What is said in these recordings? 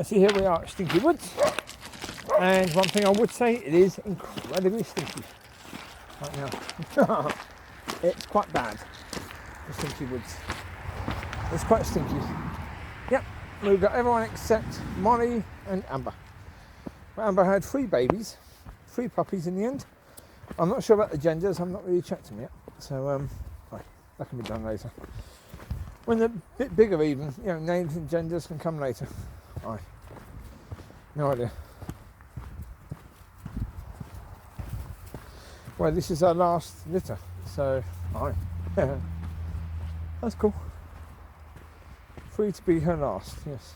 So here we are at Stinky Woods, and one thing I would say, it is incredibly stinky right now. It's quite bad, the Stinky Woods. It's quite stinky. Yep, we've got everyone except Mollie and Amber. Well, Amber had 3 babies, 3 puppies in the end. I'm not sure about the genders, I've not really checked them yet. So, that can be done later. When they're a bit bigger even, you know, names and genders can come later. Aye. No idea. Well, this is our last litter, so aye. That's cool. Free to be her last, yes.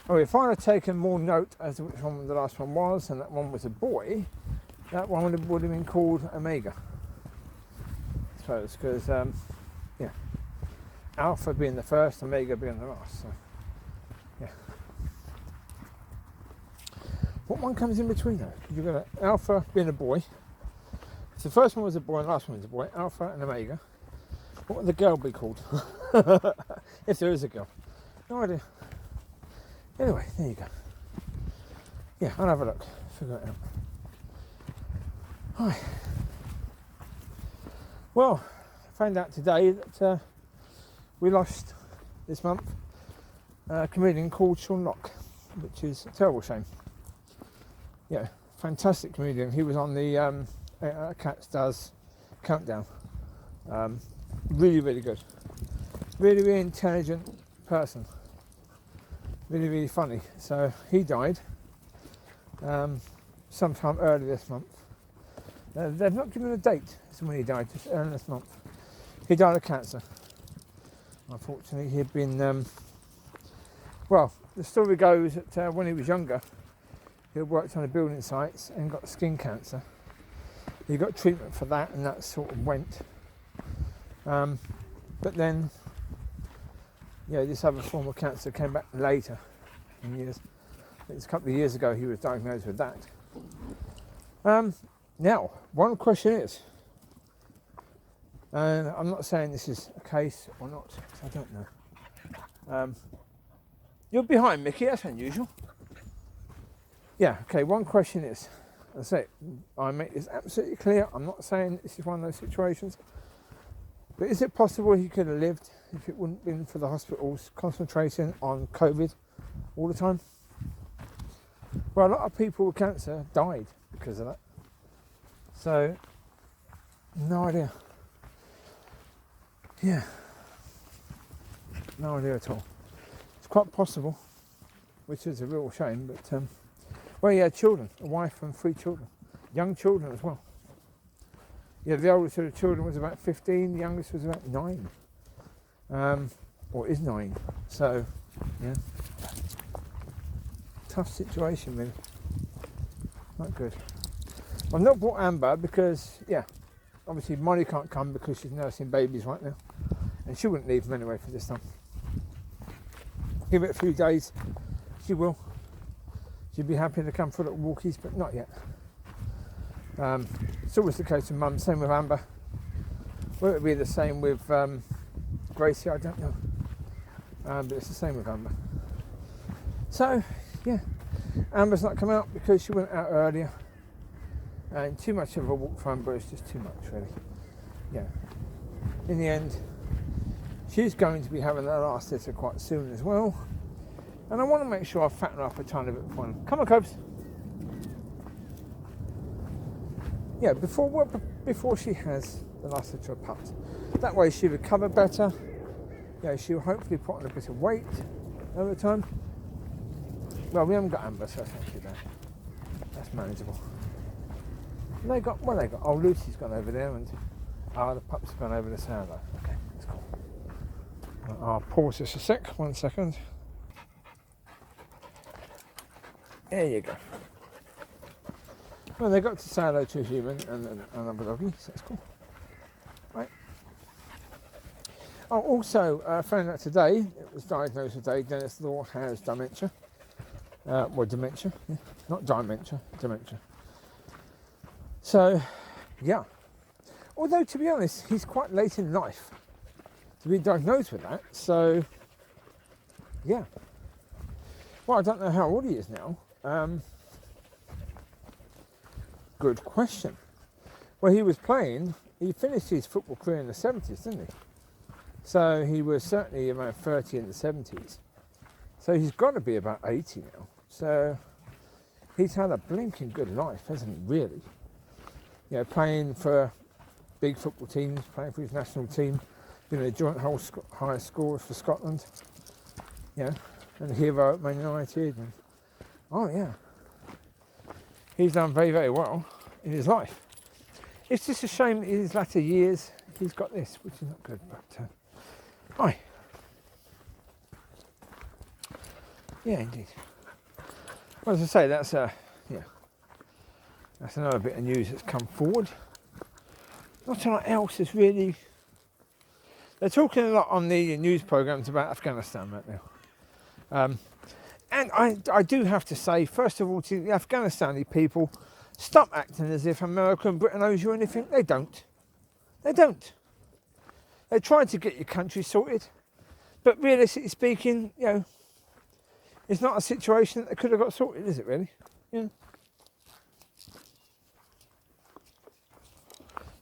Oh, if I had taken more note as to which one the last one was, and that one was a boy, that one would have been called Omega. I suppose, because, yeah, Alpha being the first, Omega being the last, so, yeah. What one comes in between though? You've got Alpha being a boy. So the first one was a boy and the last one was a boy, Alpha and Omega. What would the girl be called? If there is a girl. No idea. Anyway, there you go. Yeah, I'll have a look. Figure it out. Hi. Well, I found out today that we lost this month a comedian called Sean Locke, which is a terrible shame. Yeah, fantastic comedian. He was on the Cats Does Countdown. Really, really good. Really, really intelligent person. Really, really funny. So he died sometime early this month. They've not given a date as to when he died, just early this month. He died of cancer. Unfortunately, he'd been, well, the story goes that when he was younger, he worked on the building sites and got skin cancer. He got treatment for that, and that sort of went. But then, yeah, this other form of cancer came back later in years. I think it's a couple of years ago he was diagnosed with that. Now, one question is, and I'm not saying this is a case or not, because I don't know. You're behind, Micky, that's unusual. Yeah, okay, one question is, I say, I make this absolutely clear, I'm not saying this is one of those situations, but is it possible he could have lived if it wouldn't have been for the hospitals concentrating on COVID all the time? Well, a lot of people with cancer died because of that. So, no idea. Yeah. No idea at all. It's quite possible, which is a real shame, but, well, he had children, a wife and 3 children. Young children as well. Yeah, the oldest of the children was about 15, the youngest was about 9. Or is 9. So, yeah. Tough situation, really. Not good. I've not brought Amber because, yeah, obviously Mollie can't come because she's nursing babies right now. And she wouldn't leave them anyway for this time. Give it a few days, she will. She'd be happy to come for little walkies, but not yet. It's always the case with Mum, same with Amber. Will it be the same with Gracie? I don't know. But it's the same with Amber. So, yeah, Amber's not come out because she went out earlier. And too much of a walk for Amber is just too much, really. Yeah. In the end, she's going to be having her last litter quite soon as well. And I want to make sure I fatten her up a tiny bit for them. Come on, Cobes. Yeah, before she has the last litter of pups. That way she'll recover better. Yeah, she'll hopefully put on a bit of weight over time. Well, we haven't got Amber, so that's not too bad. That's manageable. They got, oh, Lucy's gone over there, and the pups have gone over the silo. Okay, that's cool. I'll pause this a sec, 1 second. There you go. Well, they got to silo 2 human and another doggy, so that's cool. Right. Oh, also, I found out today, it was diagnosed today, Dennis Law has dementia. Well, dementia, yeah. Not dementia, dementia. So, yeah. Although, to be honest, he's quite late in life. to be diagnosed with that. So, yeah. Well, I don't know how old he is now. Good question. Well, he was playing, he finished his football career in the 70s, didn't he? So he was certainly around 30 in the 70s. So he's got to be about 80 now. So he's had a blinking good life, hasn't he, really? You know, playing for big football teams, playing for his national team, being a joint highest scorer for Scotland, you know, and a hero at Man United. And, oh, yeah. He's done very, very well in his life. It's just a shame that in his latter years he's got this, which is not good. But, aye. Yeah, indeed. Well, as I say, that's that's another bit of news that's come forward. Not a lot else is really. They're talking a lot on the news programmes about Afghanistan right now. And I do have to say, first of all, to the Afghanistani people, stop acting as if America and Britain owes you anything. They don't. They don't. They're trying to get your country sorted. But realistically speaking, you know, it's not a situation that they could have got sorted, is it really? Yeah.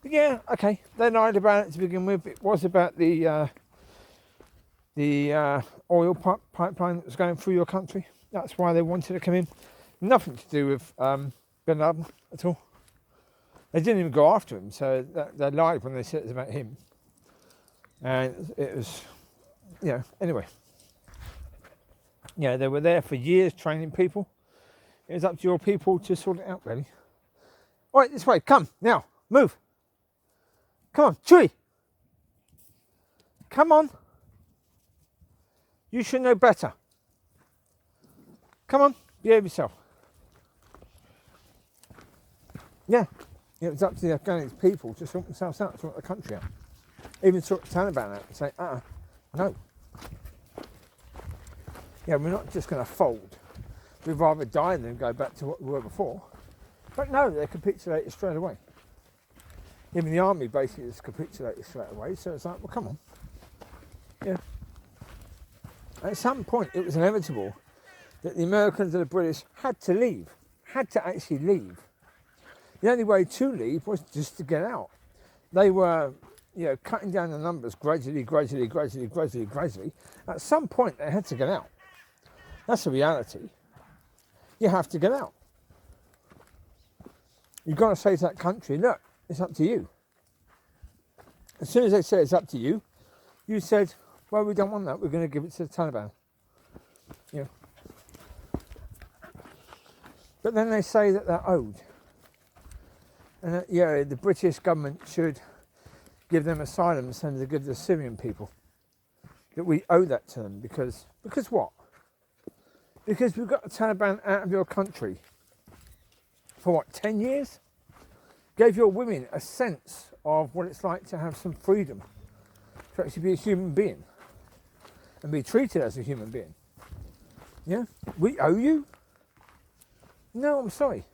But yeah, okay. They lied about it to begin with. It was about the oil pipeline that was going through your country. That's why they wanted to come in. Nothing to do with Bin Laden at all. They didn't even go after him, so they lied when they said it was about him. And it was, you know, anyway. Yeah, they were there for years training people. It was up to your people to sort it out, really. All right, this way, come, now, move. Come on, Chewie. Come on. You should know better. Come on, behave yourself. Yeah, it was up to the Afghanistan people to sort themselves out, sort the country out. Even sort the Taliban out and say, no. Yeah, we're not just going to fold. We'd rather die than go back to what we were before. But no, they capitulated straight away. Even the army basically just capitulated straight away, so it's like, well, come on. Yeah. At some point, it was inevitable that the Americans and the British had to leave, had to actually leave. The only way to leave was just to get out. They were, you know, cutting down the numbers gradually. At some point, they had to get out. That's the reality. You have to get out. You've got to say to that country, look, it's up to you. As soon as they say it's up to you, you said, well, we don't want that, we're going to give it to the Taliban. Yeah. But then they say that they're owed. And that, yeah, the British government should give them asylum and send to give the Syrian people. That we owe that to them because what? Because we've got the Taliban out of your country for what, 10 years? Gave your women a sense of what it's like to have some freedom, to actually be a human being and be treated as a human being. Yeah? We owe you? No, I'm sorry.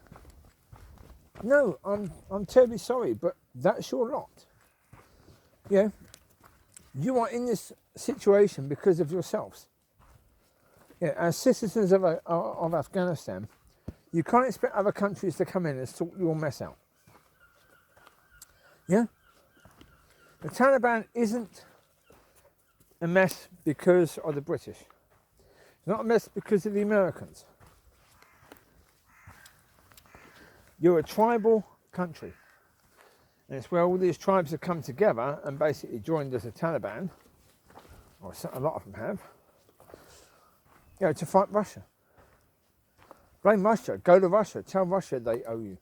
No, I'm terribly sorry, but that's your lot. Yeah? You are in this situation because of yourselves. Yeah, as citizens of Afghanistan, you can't expect other countries to come in and sort your mess out. Yeah? The Taliban isn't a mess because of the British. It's not a mess because of the Americans. You're a tribal country. And it's where all these tribes have come together and basically joined as a Taliban, or a lot of them have, you know, to fight Russia. Blame Russia. Go to Russia. Tell Russia they owe you.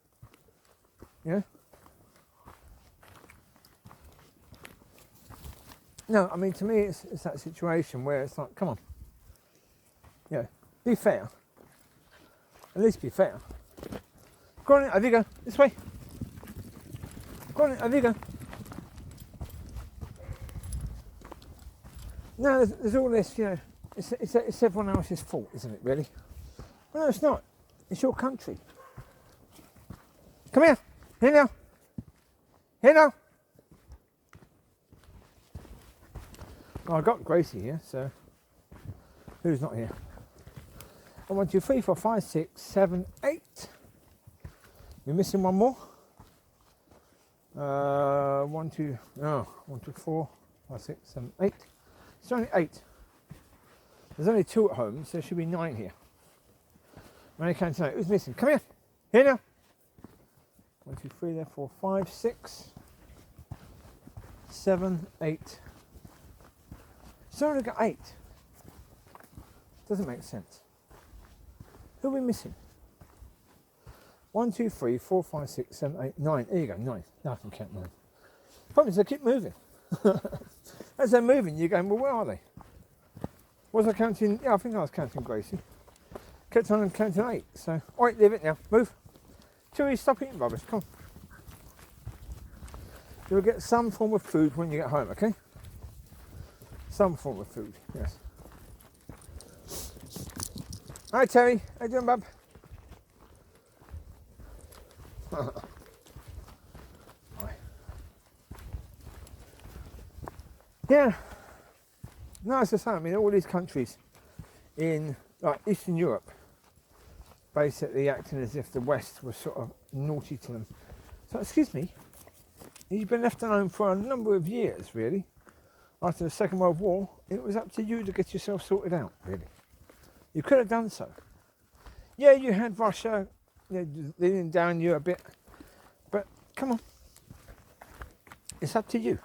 Yeah? No, I mean, to me, it's that situation where it's like, come on. You know, be fair. At least be fair. Go on, over you go. This way. Go on, over you go. No, there's all this, you know, it's everyone else's fault, isn't it, really? Well, no, it's not. It's your country. Come here. Here now. Here now. I got Gracie here, so who's not here? 1, 2, 3, 4, 5, 6, 7, 8. We're missing one more. 1, 2, 4, 5, 6, 7, 8. It's only 8. There's only 2 at home, so there should be 9 here. When I can tonight, who's missing? Come here. Here now. 1, 2, 3, there, 4, 5, 6, 7, 8. So only got 8. Doesn't make sense. Who are we missing? 1, 2, 3, 4, 5, 6, 7, 8, 9. There you go, 9. Now I can count 9. Problem is they keep moving. As they're moving, you're going, well, where are they? Was I counting? Yeah, I think I was counting Gracie. Kept on counting 8. So, alright, leave it now. Move. Chewie, stop eating rubbish. Come on. You'll get some form of food when you get home, okay? Some form of food, yes. Hi, Teri. How you doing, bub? Yeah. No, as I say, I mean, all these countries in like Eastern Europe basically acting as if the West was sort of naughty to them. So, excuse me, you've been left alone for a number of years, really. After the Second World War, it was up to you to get yourself sorted out, really. You could have done so. Yeah, you had Russia, leaning down you a bit, but come on. It's up to you.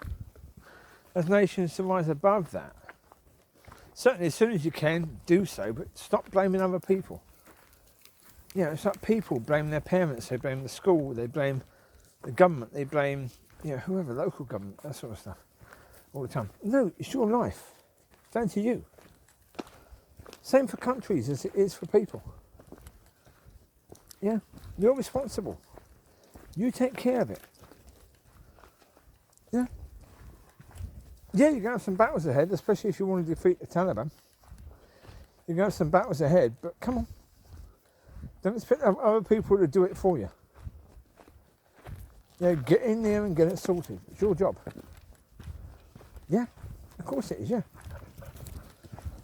As nations to rise above that. Certainly as soon as you can, do so, but stop blaming other people. You know, it's like people blame their parents, they blame the school, they blame the government, they blame, whoever, local government, that sort of stuff, all the time. No, it's your life. It's down to you. Same for countries as it is for people. Yeah, you're responsible. You take care of it. Yeah. Yeah, you're going to have some battles ahead, especially if you want to defeat the Taliban. You're going to have some battles ahead, but come on. Don't expect other people to do it for you. Yeah, get in there and get it sorted. It's your job. Yeah, of course it is, yeah.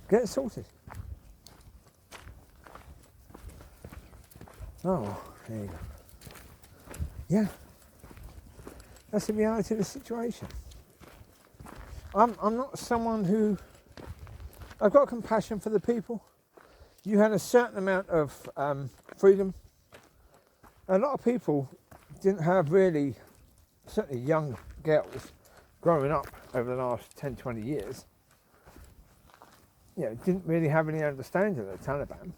Get it sorted. Oh, there you go. Yeah. That's the reality of the situation. I'm not someone who... I've got compassion for the people. You had a certain amount of freedom. A lot of people didn't have really, certainly young girls growing up over the last 10, 20 years, didn't really have any understanding of the Taliban.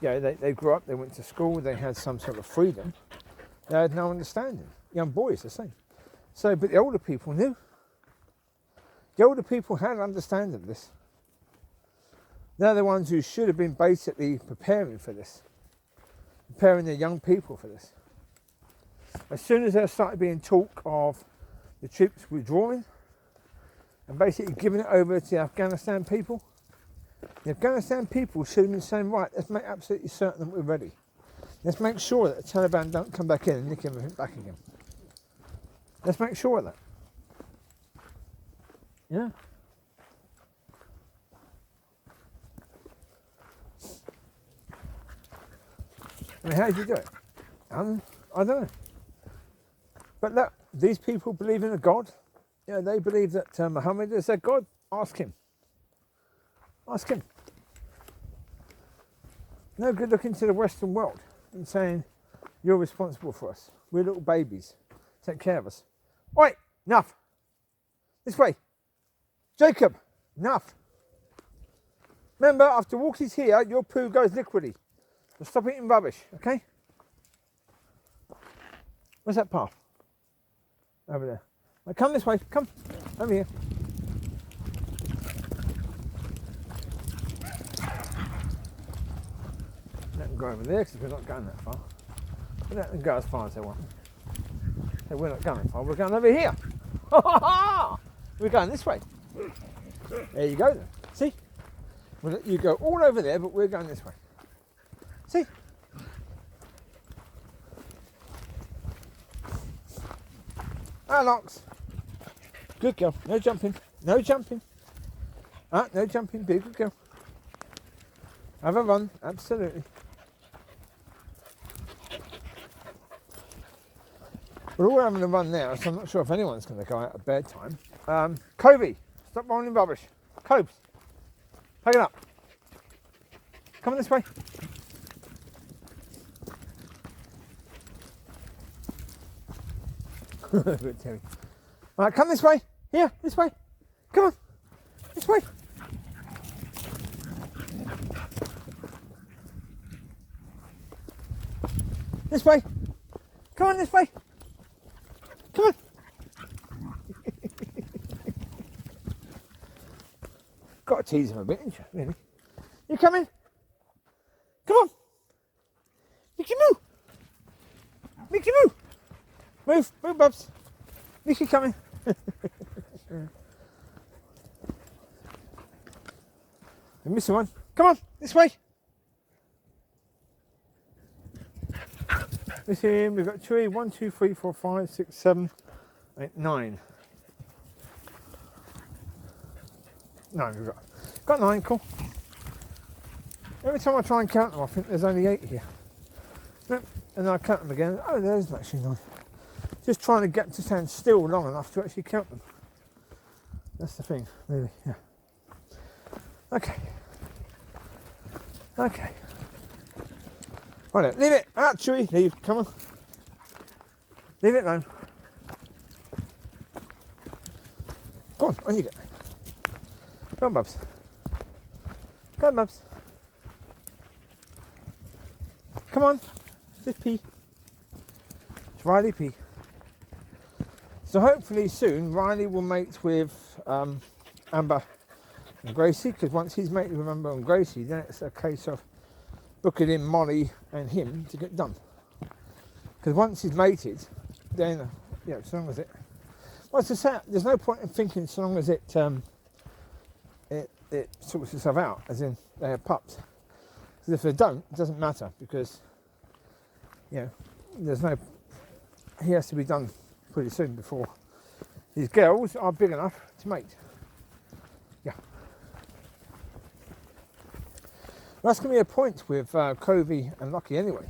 They grew up, they went to school, they had some sort of freedom. They had no understanding. Young boys, the same. So, but the older people knew. The older people had understanding of this. They're the ones who should have been basically preparing for this. Preparing the young people for this. As soon as there started being talk of the troops withdrawing and basically giving it over to the Afghanistan people, the Afghanistan people should have been saying, right, let's make absolutely certain that we're ready. Let's make sure that the Taliban don't come back in and nick everything back again. Let's make sure of that. Yeah. I mean, how did you do it? I don't know. But look, these people believe in a God. They believe that Muhammad is their God. Ask him. Ask him. No good looking to the Western world and saying, you're responsible for us. We're little babies. Take care of us. All right, enough. This way. Jacob, enough. Remember, after Walkie's here, your poo goes liquidy. So stop eating rubbish, okay? Where's that path? Over there. Right, come this way, come. Over here. Let them go over there because we're not going that far. Let them go as far as they want. So we're not going far, we're going over here. We're going this way. There you go then. See? We'll let you go all over there, but we're going this way. See? Ah, Lox. Good girl. No jumping. No jumping. Ah, no jumping, be a good girl. Have a run, absolutely. We're all having a run now, so I'm not sure if anyone's going to go out at bedtime. Covie, stop rolling rubbish. Cobes, pick it up. Come on this way. Good Terry. All right, come this way. Here, this way. Come on, this way. This way. Come on, this way. Come on. Got to tease him a bit, ain't you, really? You coming? Come on. Micky, move. Micky, move. Move, move, Bubs. Micky coming. I'm missing one. Come on, this way. This here, we've got Chewie, 1, 2, 3, 4, 5, 6, 7, 8, 9. 9 we've got 9, cool. Every time I try and count them, I think there's only 8 here. Nope. And then I count them again. Oh, there's actually 9. Just trying to get to stand still long enough to actually count them. That's the thing, really, yeah. Okay. Okay. Right, leave it. Ah, Chewie, leave. Come on. Leave it alone. Go on you go. Come on, Bubs. Come on, Bubs. Come on. Just pee. It's Riley pee. So hopefully soon Riley will mate with Amber and Gracie, because once he's mated with Amber and Gracie, then it's a case of booking in Mollie and him to get done. Because once he's mated, then so long as it, what's the set? There's no point in thinking so long as it sorts itself out, as in they have pups. Because if they don't, it doesn't matter, because there's no. He has to be done pretty soon before these girls are big enough to mate. Yeah. That's going to be a point with Covie and Locki anyway,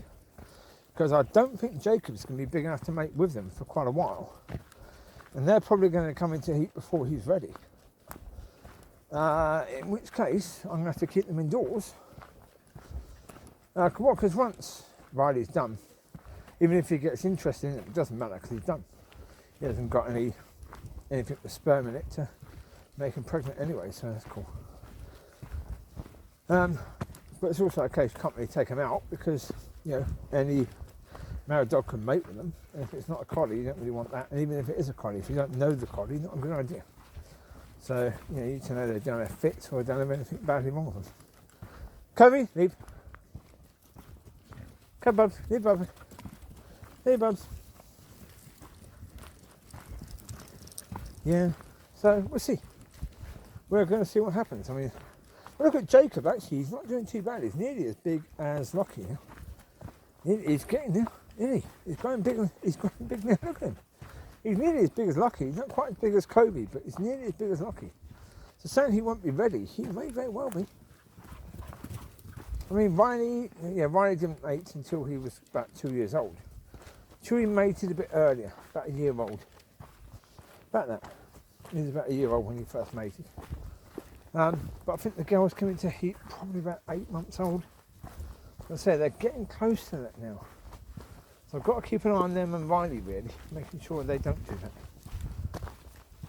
because I don't think Jacob's going to be big enough to mate with them for quite a while, and they're probably going to come into heat before he's ready. In which case, I'm going to have to keep them indoors. Because once Riley's done, even if he gets interested in it, it doesn't matter because he's done. He hasn't got anything with sperm in it to make him pregnant anyway, so that's cool. But it's also a case you can't really take them out because any married dog can mate with them. And if it's not a collie, you don't really want that. And even if it is a collie, if you don't know the collie, not a good idea. So you need to know they don't have fits or don't have anything badly wrong with them. Covie, leave. Come, Bubs. Leave, Bubs. Leave, Bubs. Yeah. So we'll see. We're going to see what happens. I mean, look at Jacob. Actually, he's not doing too bad. He's nearly as big as Locki now. He's getting there, isn't he? He's growing big. He's growing big now. Look at him. He's nearly as big as Locki. He's not quite as big as Covie, but he's nearly as big as Locki. So saying he won't be ready, he may very well be. I mean, Riley didn't mate until he was about 2 years old. Chewie mated a bit earlier, about a year old. About that. He was about a year old when he first mated. But I think the girls come into heat probably about 8 months old. As I say, they're getting close to that now. So I've got to keep an eye on them and Riley, really, making sure they don't do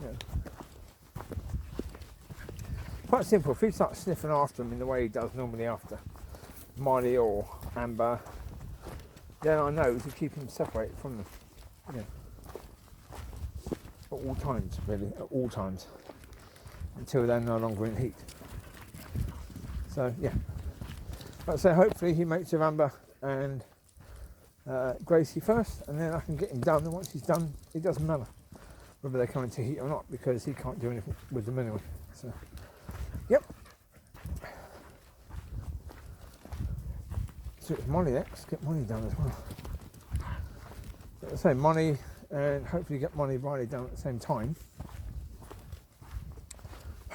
that. Quite simple. If he starts sniffing after them in the way he does normally after Mollie or Amber, then I know to keep him separated from them. At all times, really, at all times, until they're no longer in heat. So yeah, like I say, hopefully he mates with Amber and Gracie first, and then I can get him done. And once he's done, it doesn't matter whether they come into heat or not, because he can't do anything with them anyway. So, yep. So it's Mollie next. Get Mollie done as well. But I say Mollie, and hopefully get Mollie and Riley done at the same time.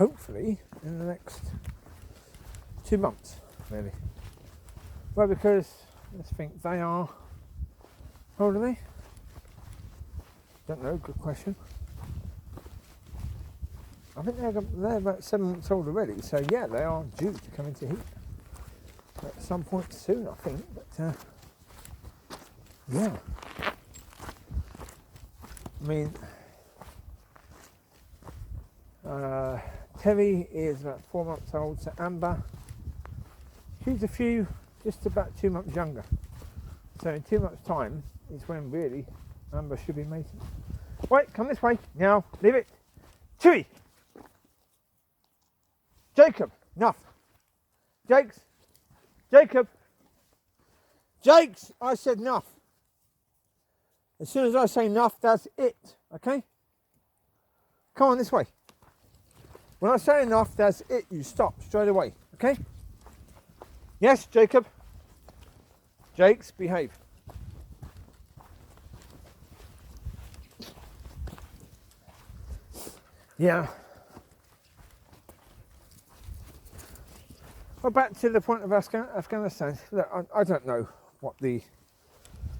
hopefully in the next 2 months, really. Well, because let's think, they are, how old are they? Don't know, good question. I think they're about 7 months old already, so yeah, they are due to come into heat at some point soon, I think. But yeah, I mean, Teri is about 4 months old, so Amber, she's just about 2 months younger. So in 2 months' time is when really Amber should be mating. Wait, come this way. Now, leave it. Chewie! Jacob, enough. Jacob! Jakes, I said enough. As soon as I say enough, that's it, okay? Come on this way. When I say enough, that's it. You stop straight away, okay? Yes, Jacob? Jakes, behave. Yeah. Well, back to the point of Afghanistan. Look, I don't know what the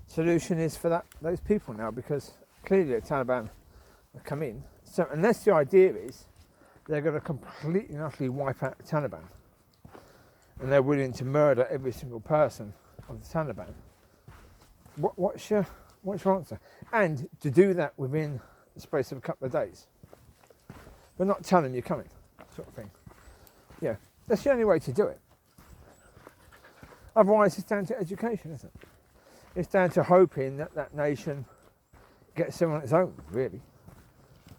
solution is for those people now, because clearly the Taliban have come in. So unless the idea is they're going to completely and utterly wipe out the Taliban, and they're willing to murder every single person of the Taliban, what's your answer? And to do that within the space of a couple of days. But not tell them you're coming, sort of thing. Yeah, that's the only way to do it. Otherwise, it's down to education, isn't it? It's down to hoping that that nation gets there on its own, really.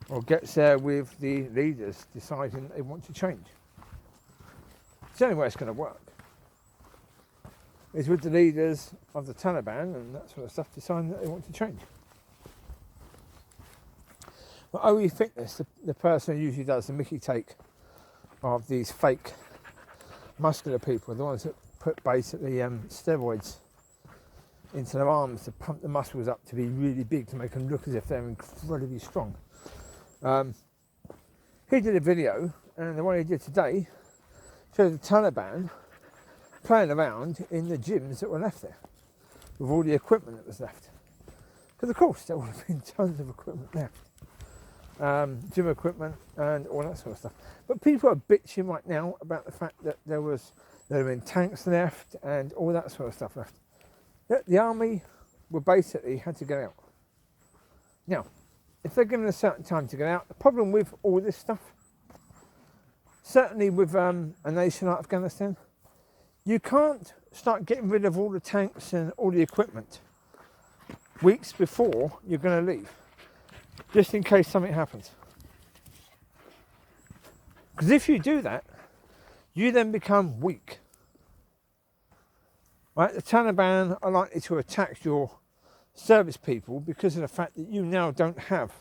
Or gets there with the leaders deciding they want to change. It's the only way it's going to work. Is with the leaders of the Taliban and that sort of stuff deciding that they want to change. Well, OE Fitness, the person who usually does the Micky take of these fake muscular people, the ones that put basically steroids into their arms to pump the muscles up to be really big, to make them look as if they're incredibly strong. He did a video, and the one he did today showed the Taliban playing around in the gyms that were left there with all the equipment that was left. Because of course there would have been tons of equipment left. Gym equipment and all that sort of stuff. But people are bitching right now about the fact that there have been tanks left and all that sort of stuff left. The army were basically had to get out. Now, if they're given a certain time to get out, the problem with all this stuff, certainly with a nation like Afghanistan, you can't start getting rid of all the tanks and all the equipment weeks before you're going to leave, just in case something happens. Because if you do that, you then become weak. Right? The Taliban are likely to attack your service people because of the fact that you now don't have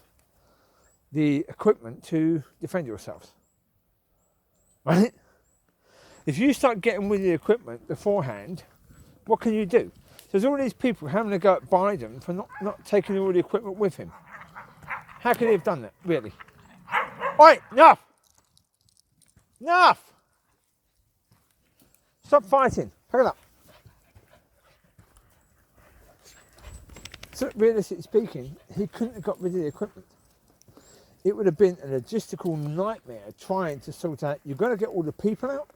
the equipment to defend yourselves. Right? If you start getting with the equipment beforehand, what can you do? There's all these people having to go at Biden for not taking all the equipment with him. How could he have done that, really? Oi, enough! Enough! Stop fighting. Pick it up. So, realistically speaking, he couldn't have got rid of the equipment. It would have been a logistical nightmare trying to sort out. You've got to get all the people out.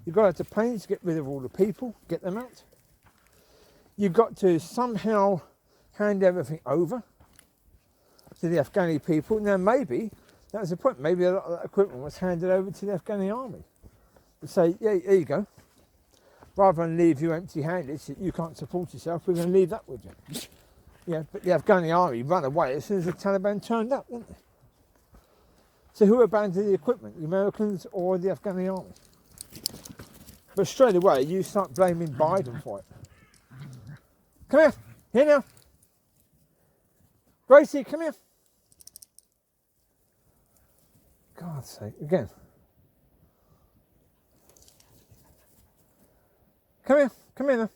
You've got to have the planes to get rid of all the people, get them out. You've got to somehow hand everything over to the Afghani people. Now, maybe that was the point. Maybe a lot of that equipment was handed over to the Afghani army. To say, yeah, here you go. Rather than leave you empty-handed, so you can't support yourself, we're going to leave that with you. Yeah, but the Afghani army ran away as soon as the Taliban turned up, didn't they? So who abandoned the equipment, the Americans or the Afghani army? But straight away, you start blaming Biden for it. Come here. Here now. Gracie, come here. God's sake, again. Come here now.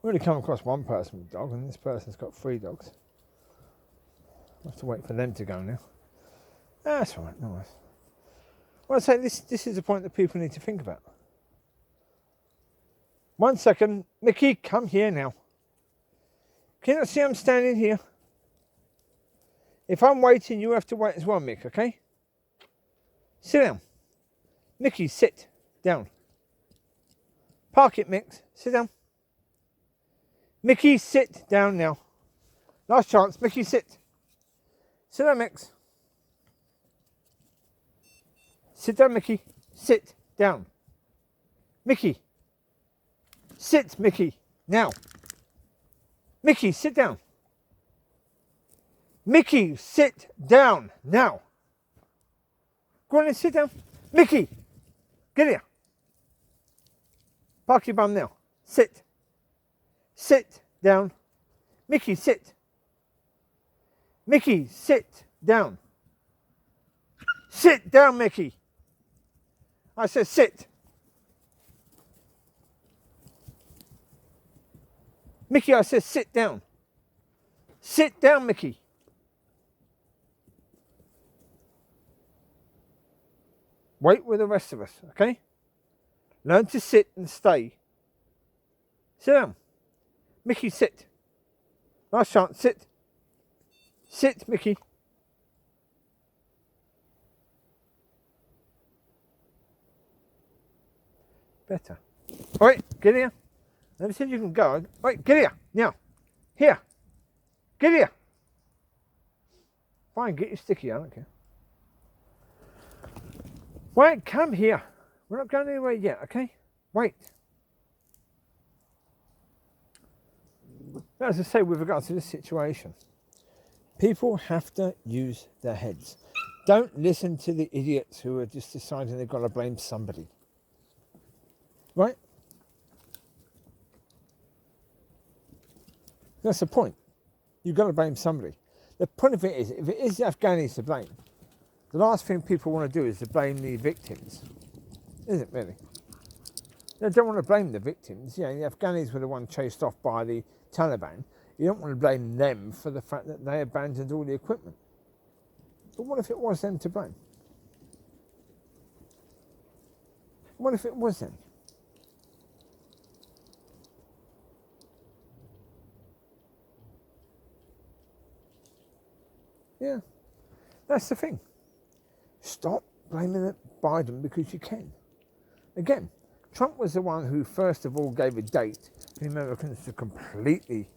I've only come across one person with a dog, and this person's got 3 dogs. I have to wait for them to go now. That's all right, no worries. Well, I say this is a point that people need to think about. 1 second, Micky, come here now. Can you not see I'm standing here? If I'm waiting, you have to wait as well, Mick, okay? Sit down. Micky, sit down. Park it, Mick. Sit down. Micky, sit down now. Last chance, Micky, sit. Sit down, Mick. Sit down, Micky. Sit down. Micky. Sit, Micky. Now. Micky, sit down. Micky, sit down now. Go on and sit down. Micky, get here. Park your bum now. Sit. Sit down. Micky, sit. Micky, sit down. Sit down, Micky. I said sit. Micky, I said sit down. Sit down, Micky. Wait with the rest of us, okay? Learn to sit and stay. Sit down. Micky, sit. Last chance, sit. Sit, Micky. Better. All right, get here. Let me see if you can go. All right, get here. Now. Here. Get here. Fine, get your sticky, I don't care. Wait, come here. We're not going anywhere yet, okay? Wait. As I say, with regards to this situation, people have to use their heads. Don't listen to the idiots who are just deciding they've got to blame somebody. Right? That's the point. You've got to blame somebody. The point of it is, if it is the Afghanis to blame, the last thing people want to do is to blame the victims. Isn't it really? They don't want to blame the victims. You know, the Afghanis were the ones chased off by the Taliban. You don't want to blame them for the fact that they abandoned all the equipment. But what if it was them to blame? What if it was them? Yeah, that's the thing. Stop blaming Biden because you can. Again, Trump was the one who first of all gave a date for the Americans to completely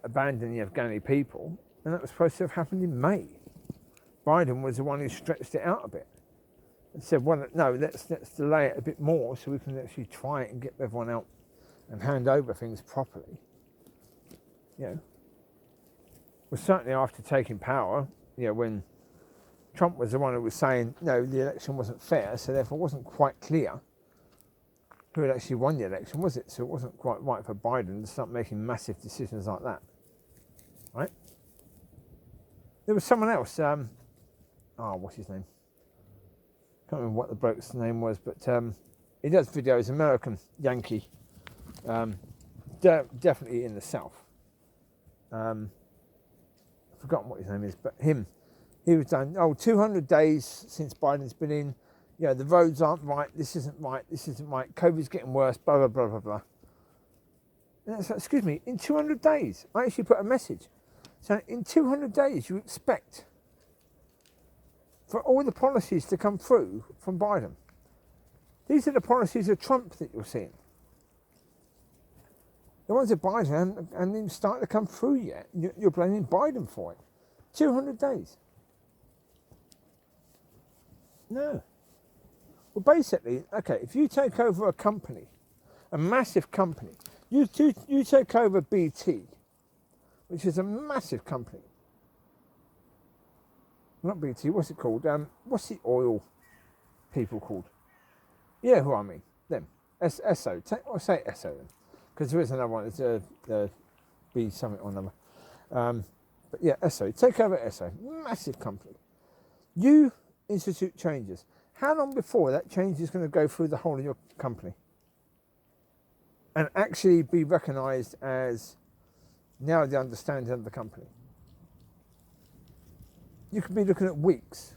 abandon the Afghani people, and that was supposed to have happened in May. Biden was the one who stretched it out a bit and said, well, no, let's delay it a bit more so we can actually try it and get everyone out and hand over things properly. You know, well, certainly after taking power, when Trump was the one who was saying, no, the election wasn't fair, so therefore it wasn't quite clear who had actually won the election, was it? So it wasn't quite right for Biden to start making massive decisions like that, right? There was someone else, what's his name? Can't remember what the bloke's name was, but he does videos, American Yankee, definitely in the South. I've forgotten what his name is, but he was done, 200 days since Biden's been in, the roads aren't right, this isn't right, COVID's getting worse, blah, blah, blah, blah, blah. And it's like, excuse me, in 200 days, I actually put a message. So in 200 days, you expect for all the policies to come through from Biden. These are the policies of Trump that you're seeing. The ones of Biden haven't even started to come through yet. You're blaming Biden for it. 200 days. No. Well, basically, okay, if you take over a company, a massive company, you take over BT, which is a massive company. Not BT, what's it called? What's the oil people called? You know who I mean, them. Esso. Say Esso then, because there is another one. It's B something or another. But yeah, Esso. Take over Esso. Massive company. You institute changes. How long before that change is going to go through the whole of your company and actually be recognised as now the understanding of the company? you could be looking at weeks.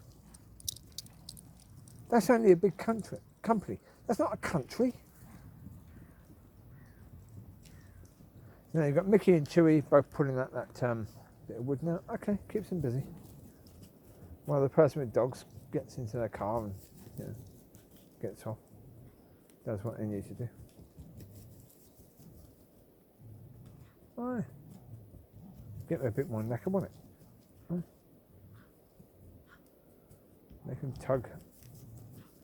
That's only a big company. That's not a country. Now you've got Micky and Chewie both pulling out that bit of wood now. Okay, keeps them busy. While the person with dogs gets into their car and gets off, does what they need to do. Right. Get them a bit more knacker, won't it? Right. They can tug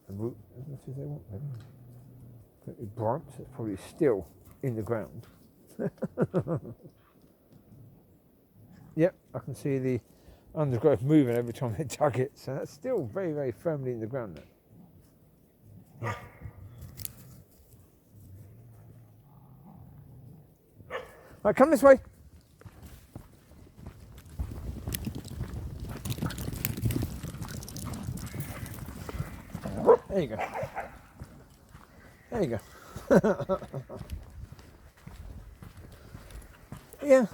the root as much as they want. The branch that's probably still in the ground. Yep, I can see the undergrowth moving every time they tug it, so that's still very, very firmly in the ground now. Yeah. Right, come this way. There you go. There you go. Yeah,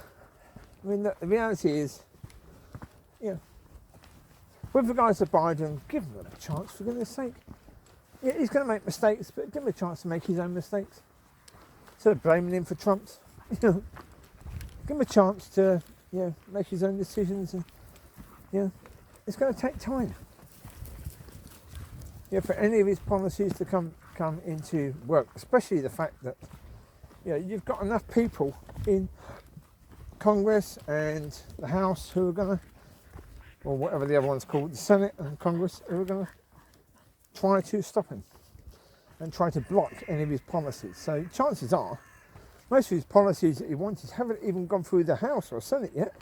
I mean, the reality is, with regards to Biden, give him a chance, for goodness sake. Yeah, he's going to make mistakes, but give him a chance to make his own mistakes. Instead of blaming him for Trump's, give him a chance to, make his own decisions, and, it's going to take time. For any of his policies to come into work, especially the fact that, you've got enough people in Congress and the House who are going to, or whatever the other one's called, the Senate and Congress, who are going to try to stop him and try to block any of his policies. So chances are, most of his policies that he wanted haven't even gone through the House or Senate yet.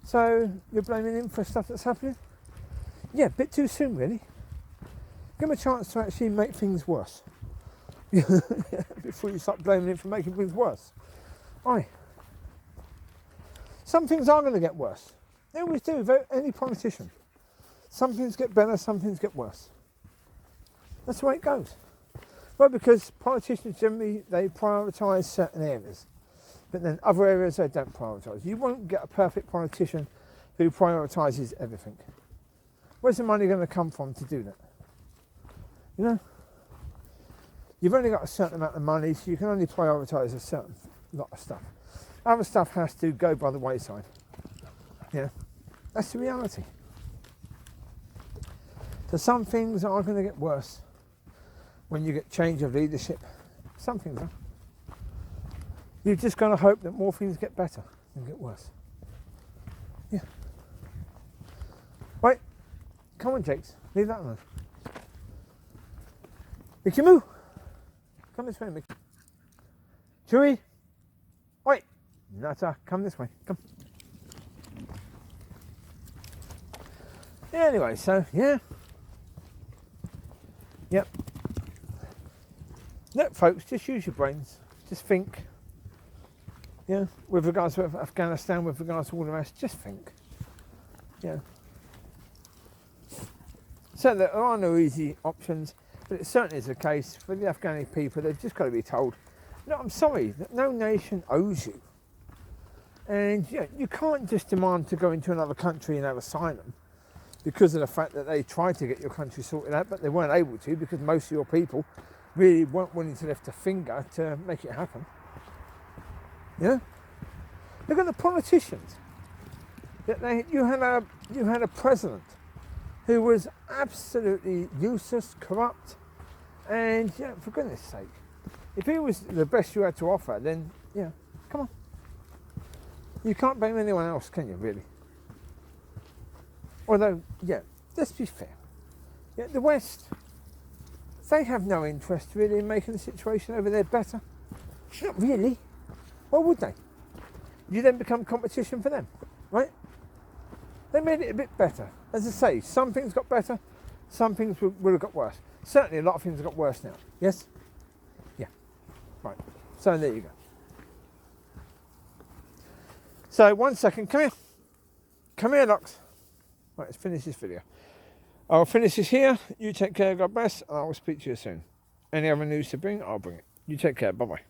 So you're blaming him for stuff that's happening? Yeah, a bit too soon, really. Give him a chance to actually make things worse. Before you start blaming him for making things worse. Aye. Some things are going to get worse. They always do, vote any politician. Some things get better, some things get worse. That's the way it goes. Well, because politicians generally, they prioritise certain areas. But then other areas they don't prioritise. You won't get a perfect politician who prioritises everything. Where's the money going to come from to do that? You've only got a certain amount of money, so you can only prioritise a certain lot of stuff. Other stuff has to go by the wayside. That's the reality. So some things are going to get worse when you get change of leadership. Some things are. You've just got to hope that more things get better than get worse. Yeah. Right. Come on, Jakes. Leave that alone. Micky moo. Come this way, Micky. Chewie. Wait. Nutter. Come this way. Come. Yeah, anyway, so, Yep. Look, folks, just use your brains. Just think. With regards to Afghanistan, with regards to all the rest, just think. So there are no easy options, but it certainly is the case for the Afghani people. They've just got to be told, no, I'm sorry, that no nation owes you. And you can't just demand to go into another country and have asylum because of the fact that they tried to get your country sorted out, but they weren't able to because most of your people really weren't willing to lift a finger to make it happen. Look at the politicians. You had a president who was absolutely useless, corrupt, and for goodness sake, if he was the best you had to offer, then come on. You can't blame anyone else, can you, really? Although, let's be fair. The West, they have no interest really in making the situation over there better. Not really. Why would they? You then become competition for them, right? They made it a bit better. As I say, some things got better, some things would have got worse. Certainly a lot of things have got worse now. Yes? Yeah. Right. So there you go. So 1 second, come here. Come here, Lux. Right, let's finish this video. I'll finish this here. You take care, God bless, and I will speak to you soon. Any other news to bring, I'll bring it. You take care, bye-bye.